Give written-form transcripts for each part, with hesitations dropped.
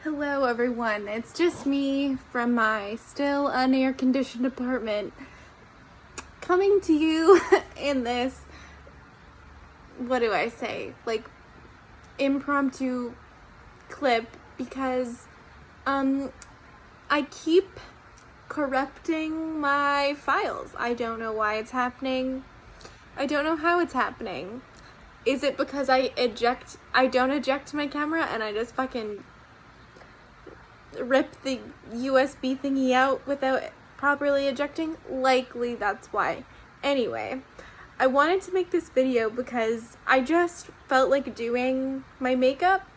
Hello everyone, it's just me from my still unair-conditioned apartment coming to you in this, what do I say, like impromptu clip because I keep corrupting my files. I don't know why it's happening. I don't know how it's happening. Is it because I don't eject my camera and I just fucking rip the USB thingy out without properly ejecting? Likely that's why. Anyway, I wanted to make this video because I just felt like doing my makeup.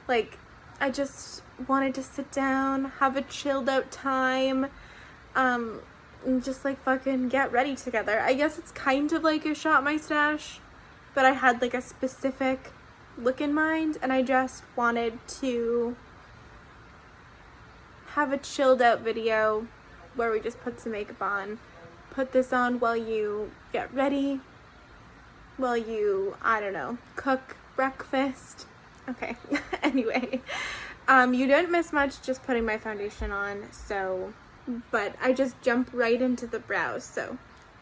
Like, I just wanted to sit down, have a chilled out time, and just like fucking get ready together. I guess it's kind of like a shot my stash, but I had like a specific look in mind and I just wanted to have a chilled out video where we just put some makeup on, put this on while you get ready, while you, I don't know, cook breakfast. Okay. Anyway, you didn't miss much just putting my foundation on, so, but I just jumped right into the brows, so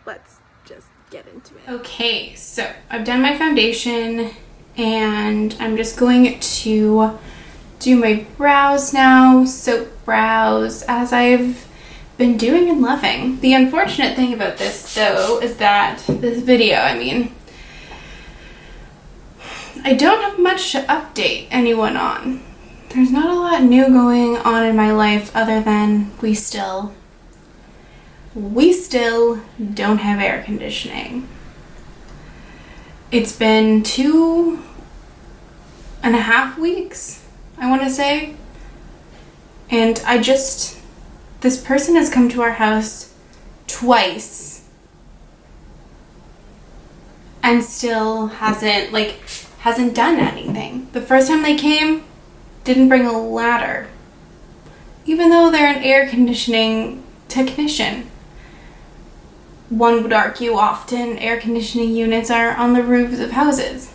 let's just get into it. Okay, so I've done my foundation and I'm just going to do my brows now. So brows, as I've been doing and loving. The unfortunate thing about this though is that this video, I don't have much to update anyone on. There's not a lot new going on in my life other than we still don't have air conditioning. It's been 2.5 weeks, I want to say, and this person has come to our house twice and still hasn't done anything. The first time they came, didn't bring a ladder, even though they're an air conditioning technician. One would argue often air conditioning units are on the roofs of houses.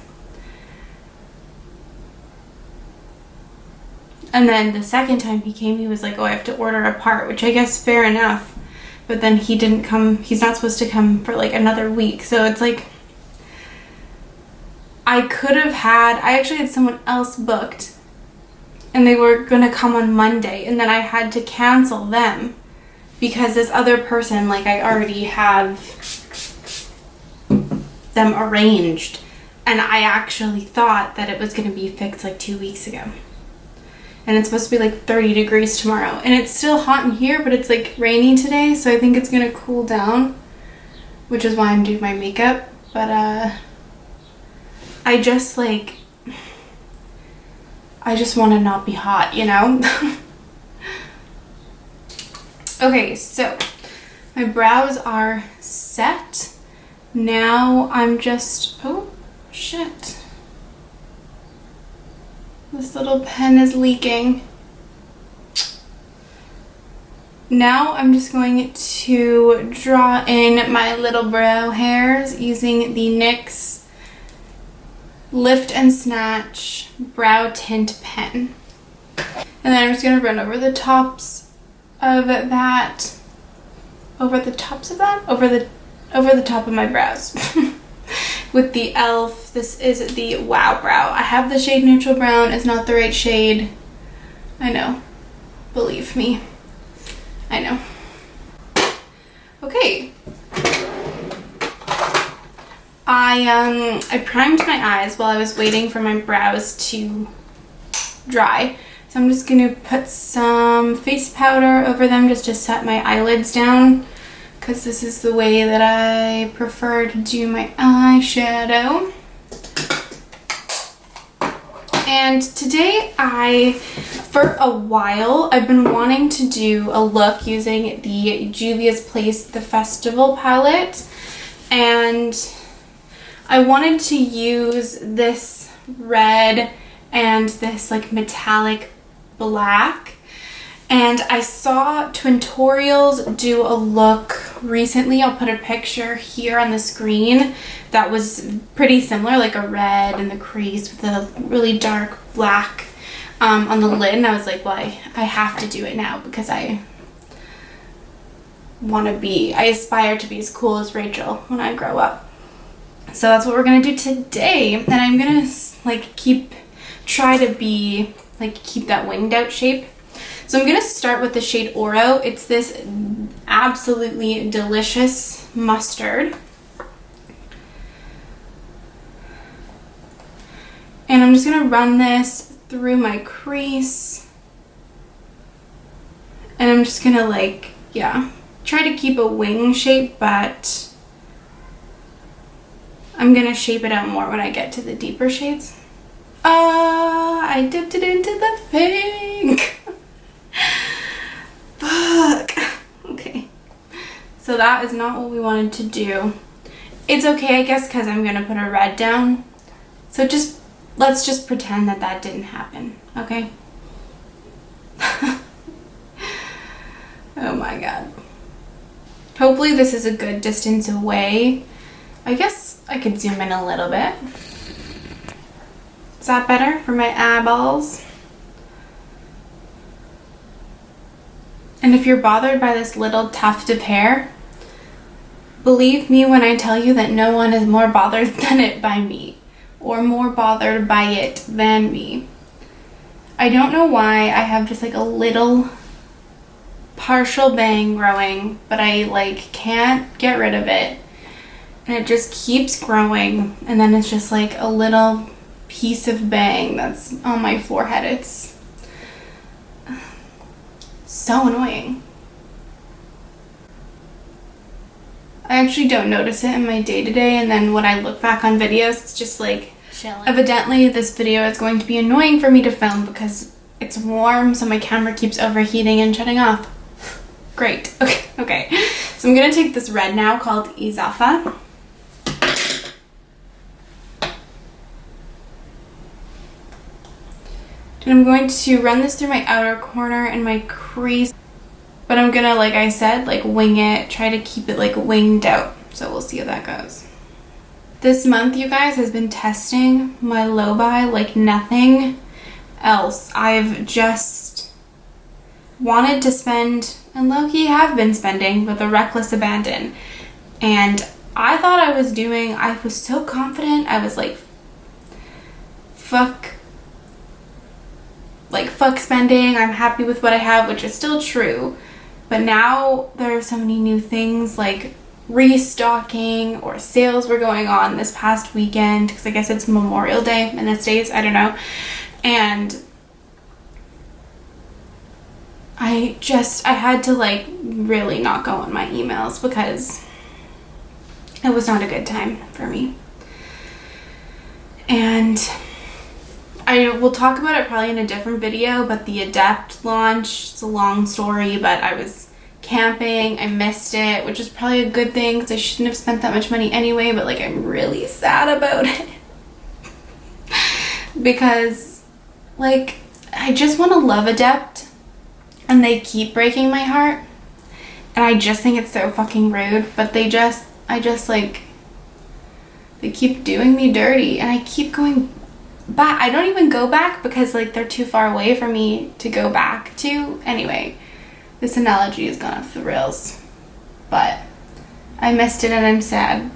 And then the second time he came, he was like, oh, I have to order a part, which I guess fair enough. But then he didn't come, he's not supposed to come for like another week. So it's like, I actually had someone else booked and they were gonna come on Monday, and then I had to cancel them because this other person, like, I already have them arranged, and I actually thought that it was gonna be fixed like 2 weeks ago. And it's supposed to be like 30 degrees tomorrow. And it's still hot in here, but it's like rainy today, so I think it's gonna cool down, which is why I'm doing my makeup. But I just want to not be hot, you know? Okay, so my brows are set. Now I'm just, oh shit. This little pen is leaking. Now I'm just going to draw in my little brow hairs using the NYX Lift and Snatch Brow Tint Pen. And then I'm just going to run over the tops of that. Over the top of my brows. With the e.l.f. This is the Wow Brow. I have the shade Neutral Brown. It's not the right shade. I know. Believe me. I know. Okay. I primed my eyes while I was waiting for my brows to dry. So I'm just going to put some face powder over them just to set my eyelids down, because this is the way that I prefer to do my eyeshadow. And today for a while, I've been wanting to do a look using the Juvia's Place The Festival palette. And I wanted to use this red and this like metallic black. And I saw Twintorials do a look recently. I'll put a picture here on the screen that was pretty similar, like a red in the crease with a really dark black on the lid, and I was like, well, I have to do it now because I aspire to be as cool as Rachel when I grow up. So that's what we're gonna do today, and I'm gonna like try to be like keep that winged out shape. So I'm gonna start with the shade Oro. It's this absolutely delicious mustard. And I'm just gonna run this through my crease. And I'm just gonna like, yeah, try to keep a wing shape, but I'm gonna shape it out more when I get to the deeper shades. I dipped it into the pink. Fuck. Okay. So that is not what we wanted to do. It's okay, I guess, because I'm gonna put a red down. So let's just pretend that that didn't happen, okay? Oh my god. Hopefully this is a good distance away. I guess I could zoom in a little bit. Is that better for my eyeballs? And if you're bothered by this little tuft of hair, believe me when I tell you that no one is more bothered than it by me, or more bothered by it than me. I don't know why I have just like a little partial bang growing, but I like can't get rid of it. And it just keeps growing, and then it's just like a little piece of bang that's on my forehead. It's so annoying. I actually don't notice it in my day-to-day, and then when I look back on videos, it's just like, chilling. Evidently this video is going to be annoying for me to film because it's warm, so my camera keeps overheating and shutting off. Great. Okay. So I'm gonna take this red now called Izafa. And I'm going to run this through my outer corner and my crease. But I'm gonna, like I said, like wing it, try to keep it like winged out. So we'll see how that goes. This month, you guys, has been testing my low-buy like nothing else. I've just wanted to spend, and low-key have been spending, with a reckless abandon. And I thought I was so confident. I was like, fuck spending. I'm happy with what I have, which is still true. But now there are so many new things like restocking, or sales were going on this past weekend because I guess it's Memorial Day in the States, I don't know. And I had to like really not go on my emails because it was not a good time for me. And I will talk about it probably in a different video, but the Adept launch, it's a long story, but I was camping, I missed it, which is probably a good thing because I shouldn't have spent that much money anyway, but like I'm really sad about it. Because like I just want to love Adept and they keep breaking my heart, and I just think it's so fucking rude, but they keep doing me dirty, and I keep going back. I don't even go back because like they're too far away for me to go back to. Anyway, this analogy has gone off the rails, but I missed it and I'm sad.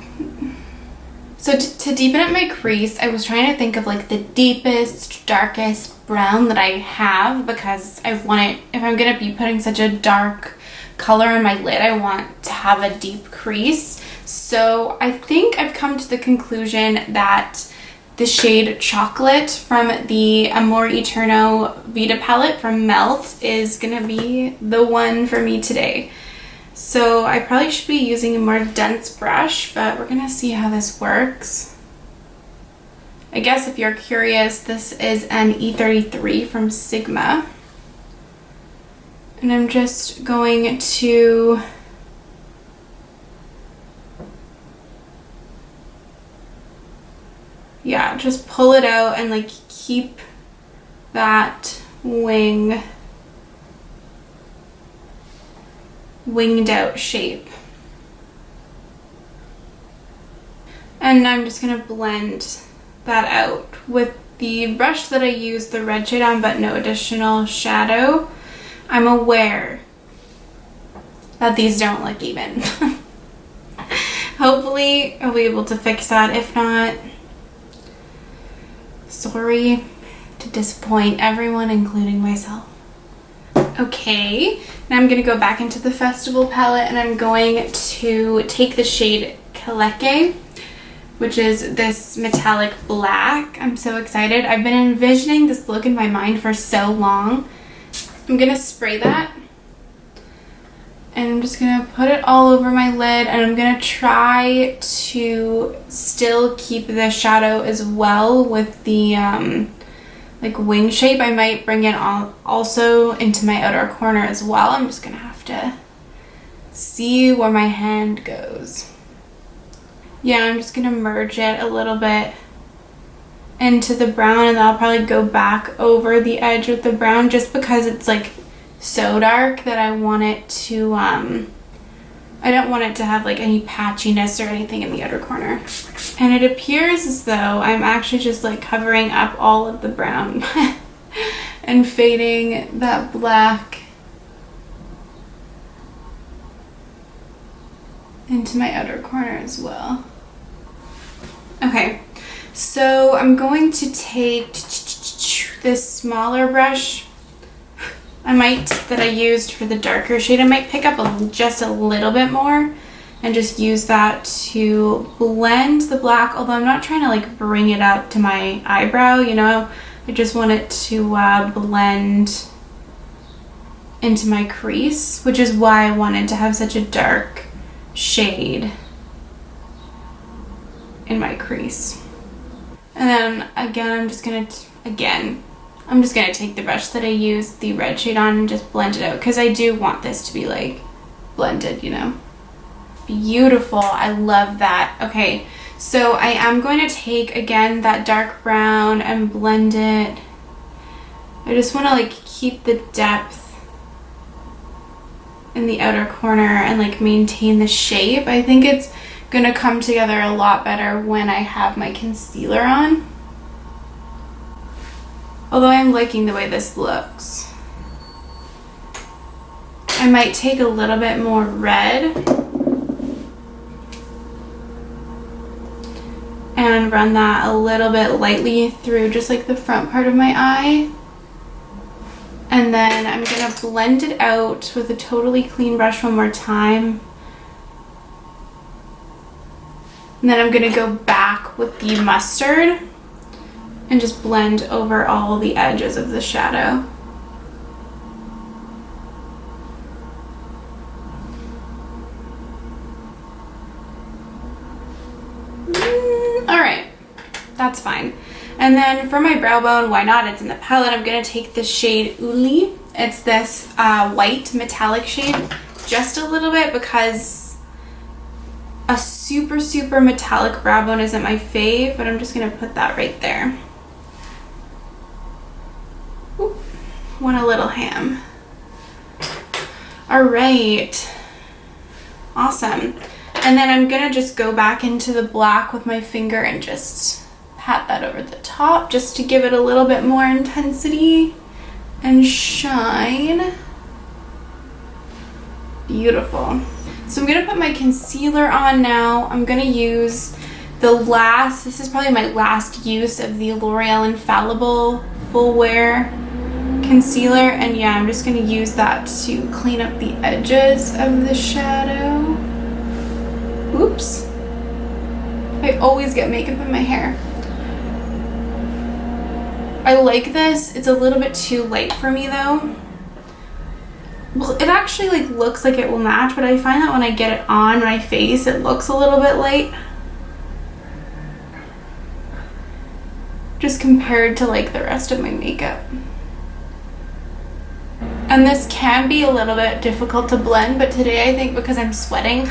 So to deepen up my crease, I was trying to think of like the deepest, darkest brown that I have, because I want it, if I'm going to be putting such a dark color on my lid, I want to have a deep crease. So I think I've come to the conclusion that the shade Chocolate from the Amor Eterno Vida palette from Melt is going to be the one for me today. So I probably should be using a more dense brush, but we're going to see how this works. I guess if you're curious, this is an E33 from Sigma. And I'm just going to just pull it out and like keep that winged out shape. And I'm just gonna blend that out with the brush that I used the red shade on but no additional shadow, I'm aware that these don't look even. Hopefully I'll be able to fix that. If not, sorry to disappoint everyone, including myself. Okay, now I'm going to go back into the Festival palette and I'm going to take the shade Keleke, which is this metallic black. I'm so excited. I've been envisioning this look in my mind for so long. I'm going to spray that. And I'm just going to put it all over my lid, and I'm going to try to still keep the shadow as well with the like wing shape. I might bring it also into my outer corner as well. I'm just going to have to see where my hand goes. Yeah, I'm just going to merge it a little bit into the brown, and then I'll probably go back over the edge with the brown just because it's like so dark that I want it to, I don't want it to have like any patchiness or anything in the outer corner. And it appears as though I'm actually just like covering up all of the brown and fading that black into my outer corner as well. Okay, so I'm going to take this smaller brush that I used for the darker shade. I might pick up just a little bit more and just use that to blend the black, although I'm not trying to like bring it up to my eyebrow, you know. I just want it to blend into my crease, which is why I wanted to have such a dark shade in my crease. And then again, I'm just gonna take the brush that I used the red shade on and just blend it out, because I do want this to be like blended, you know. Beautiful. I love that. Okay, so I am going to take again that dark brown and blend it. I just want to like keep the depth in the outer corner and like maintain the shape. I think it's gonna come together a lot better when I have my concealer on. Although I'm liking the way this looks. I might take a little bit more red and run that a little bit lightly through just like the front part of my eye. And then I'm gonna blend it out with a totally clean brush one more time. And then I'm gonna go back with the mustard and just blend over all the edges of the shadow. Alright, that's fine. And then for my brow bone, why not? It's in the palette. I'm going to take the shade Uli. It's this white metallic shade, just a little bit, because a super, super metallic brow bone isn't my fave, but I'm just going to put that right there. Oop, want a little ham. Alright, awesome. And then I'm gonna just go back into the black with my finger and just pat that over the top just to give it a little bit more intensity and shine. Beautiful. So I'm gonna put my concealer on now. I'm gonna use this is probably my last use of the L'Oreal Infallbile Full Wear concealer, and yeah, I'm just gonna use that to clean up the edges of the shadow. Oops. I always get makeup in my hair. I like this. It's a little bit too light for me though. Well, it actually like looks like it will match, but I find that when I get it on my face, it looks a little bit light. Just compared to like the rest of my makeup. And this can be a little bit difficult to blend, but today I think because I'm sweating,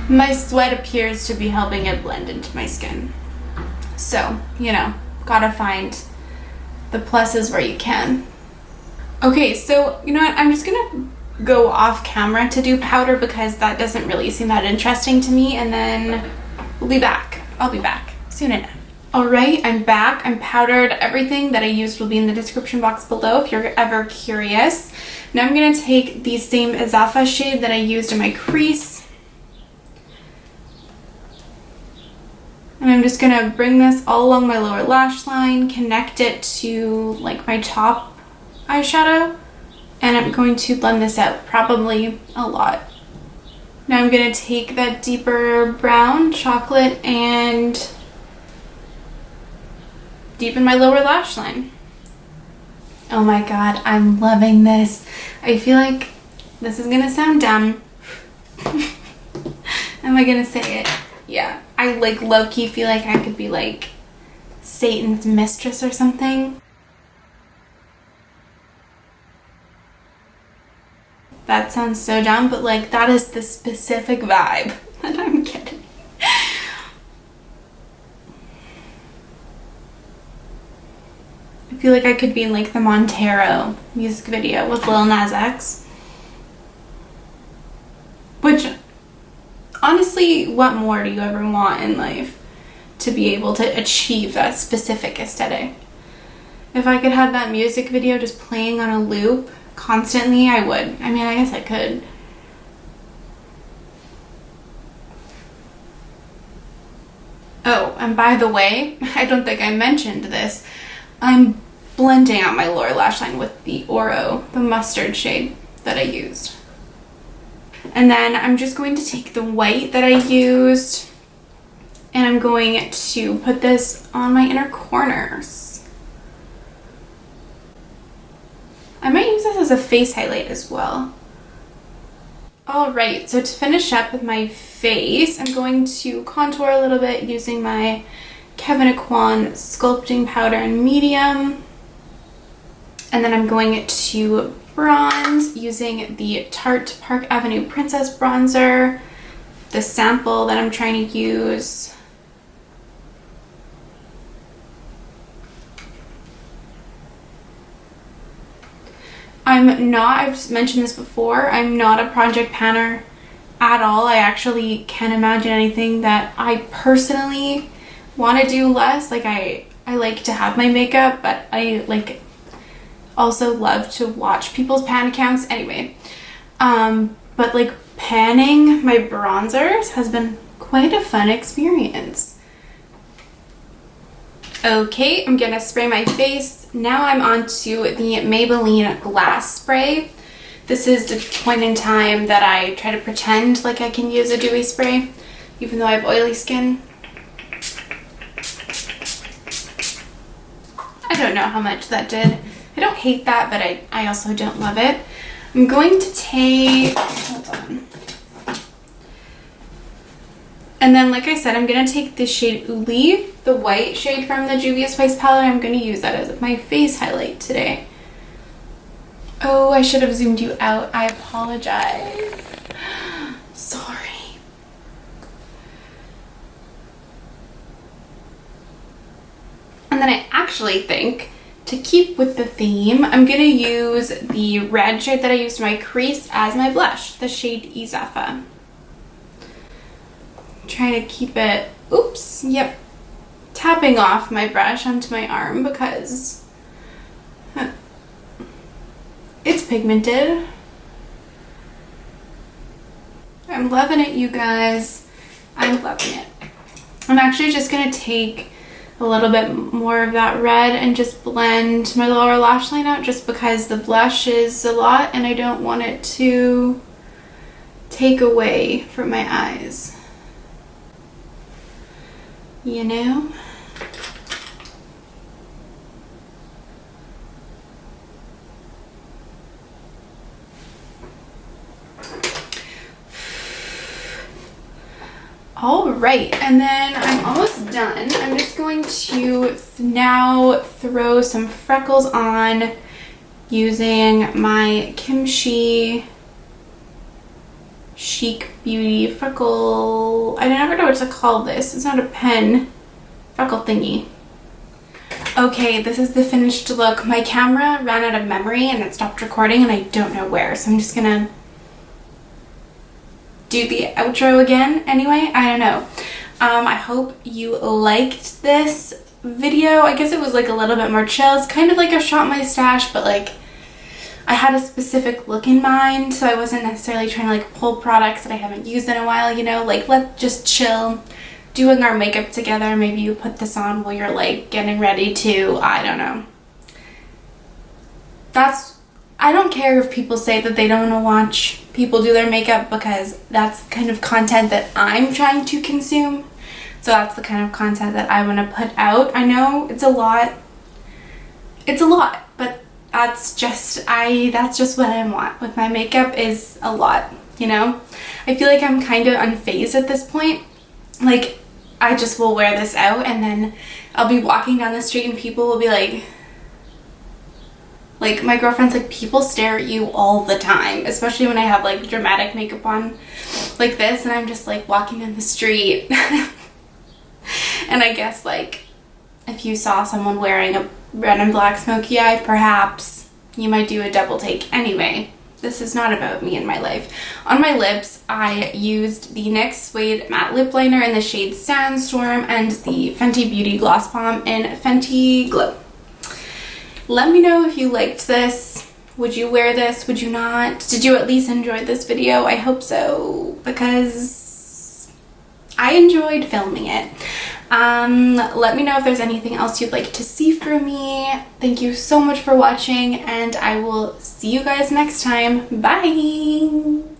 my sweat appears to be helping it blend into my skin. So, you know, gotta find the pluses where you can. Okay, so you know what? I'm just gonna go off camera to do powder because that doesn't really seem that interesting to me, and then we'll be back. I'll be back soon enough. Alright, I'm back. I'm powdered. Everything that I used will be in the description box below if you're ever curious. Now I'm going to take the same Izafa shade that I used in my crease. And I'm just going to bring this all along my lower lash line, connect it to like my top eyeshadow, and I'm going to blend this out probably a lot. Now I'm going to take that deeper brown chocolate and deepen my lower lash line. Oh my god, I'm loving this. I feel like this is gonna sound dumb. Am I gonna say it? Yeah. I like low-key feel like I could be like Satan's mistress or something. That sounds so dumb, but like that is the specific vibe that I'm getting. I feel like I could be in like the Montero music video with Lil Nas X. Which, honestly, what more do you ever want in life to be able to achieve that specific aesthetic? If I could have that music video just playing on a loop constantly, I would. I mean, I guess I could. Oh, and by the way, I don't think I mentioned this. I'm blending out my lower lash line with the Oro, the mustard shade that I used. And then I'm just going to take the white that I used and I'm going to put this on my inner corners. I might use this as a face highlight as well. Alright, so to finish up with my face, I'm going to contour a little bit using my Kevyn sculpting powder in medium. And then I'm going to bronze using the Tarte Park Avenue Princess Bronzer, the sample that I'm trying to use. I've mentioned this before, I'm not a project panner at all. I actually can't imagine anything that I personally want to do less. Like I like to have my makeup, but I like also love to watch people's pan accounts anyway. But like panning my bronzers has been quite a fun experience. Okay, I'm gonna spray my face. Now I'm on to the Maybelline Glass Spray. This is the point in time that I try to pretend like I can use a dewy spray, even though I have oily skin. I don't know how much that did. I don't hate that, but I also don't love it. I'm going to take, hold on. And then, like I said, I'm going to take the shade Uli, the white shade from the Juvia Spice palette. I'm going to use that as my face highlight today. Oh, I should have zoomed you out. I apologize. Sorry. And then I actually think, to keep with the theme, I'm going to use the red shade that I used in my crease as my blush, the shade Izafa. Trying to keep it, oops, yep, tapping off my brush onto my arm because it's pigmented. I'm loving it, you guys. I'm loving it. I'm actually just going to take a little bit more of that red and just blend my lower lash line out just because the blush is a lot and I don't want it to take away from my eyes. You know? All right, and then I'm almost done. I'm just going to now throw some freckles on using my Kimchi Chic Beauty freckle. I never know what to call this. It's not a pen. Freckle thingy. Okay, this is the finished look. My camera ran out of memory and it stopped recording and I don't know where, so I'm just gonna do the outro again anyway. I don't know. I hope you liked this video, I guess it was like a little bit more chill. It's kind of like a shot my stash, but like I had a specific look in mind, so I wasn't necessarily trying to like pull products that I haven't used in a while, you know, like let's just chill doing our makeup together. Maybe you put this on while you're like getting ready to, I don't know. I don't care if people say that they don't want to watch people do their makeup, because that's the kind of content that I'm trying to consume. So that's the kind of content that I want to put out. I know it's a lot. It's a lot, but that's just what I want with my makeup, is a lot, you know? I feel like I'm kind of unfazed at this point. Like, I just will wear this out and then I'll be walking down the street and people will be like my girlfriend's like, people stare at you all the time, especially when I have like dramatic makeup on like this, and I'm just like walking down the street. And I guess like if you saw someone wearing a red and black smoky eye, perhaps you might do a double take. Anyway, this is not about me and my life. On my lips, I used the NYX Suede Matte Lip Liner in the shade Sandstorm and the Fenty Beauty Gloss Bomb in Fenty Glow. Let me know if you liked this. Would you wear this? Would you not? Did you at least enjoy this video? I hope so, because I enjoyed filming it. Let me know if there's anything else you'd like to see from me. Thank you so much for watching, and I will see you guys next time. Bye!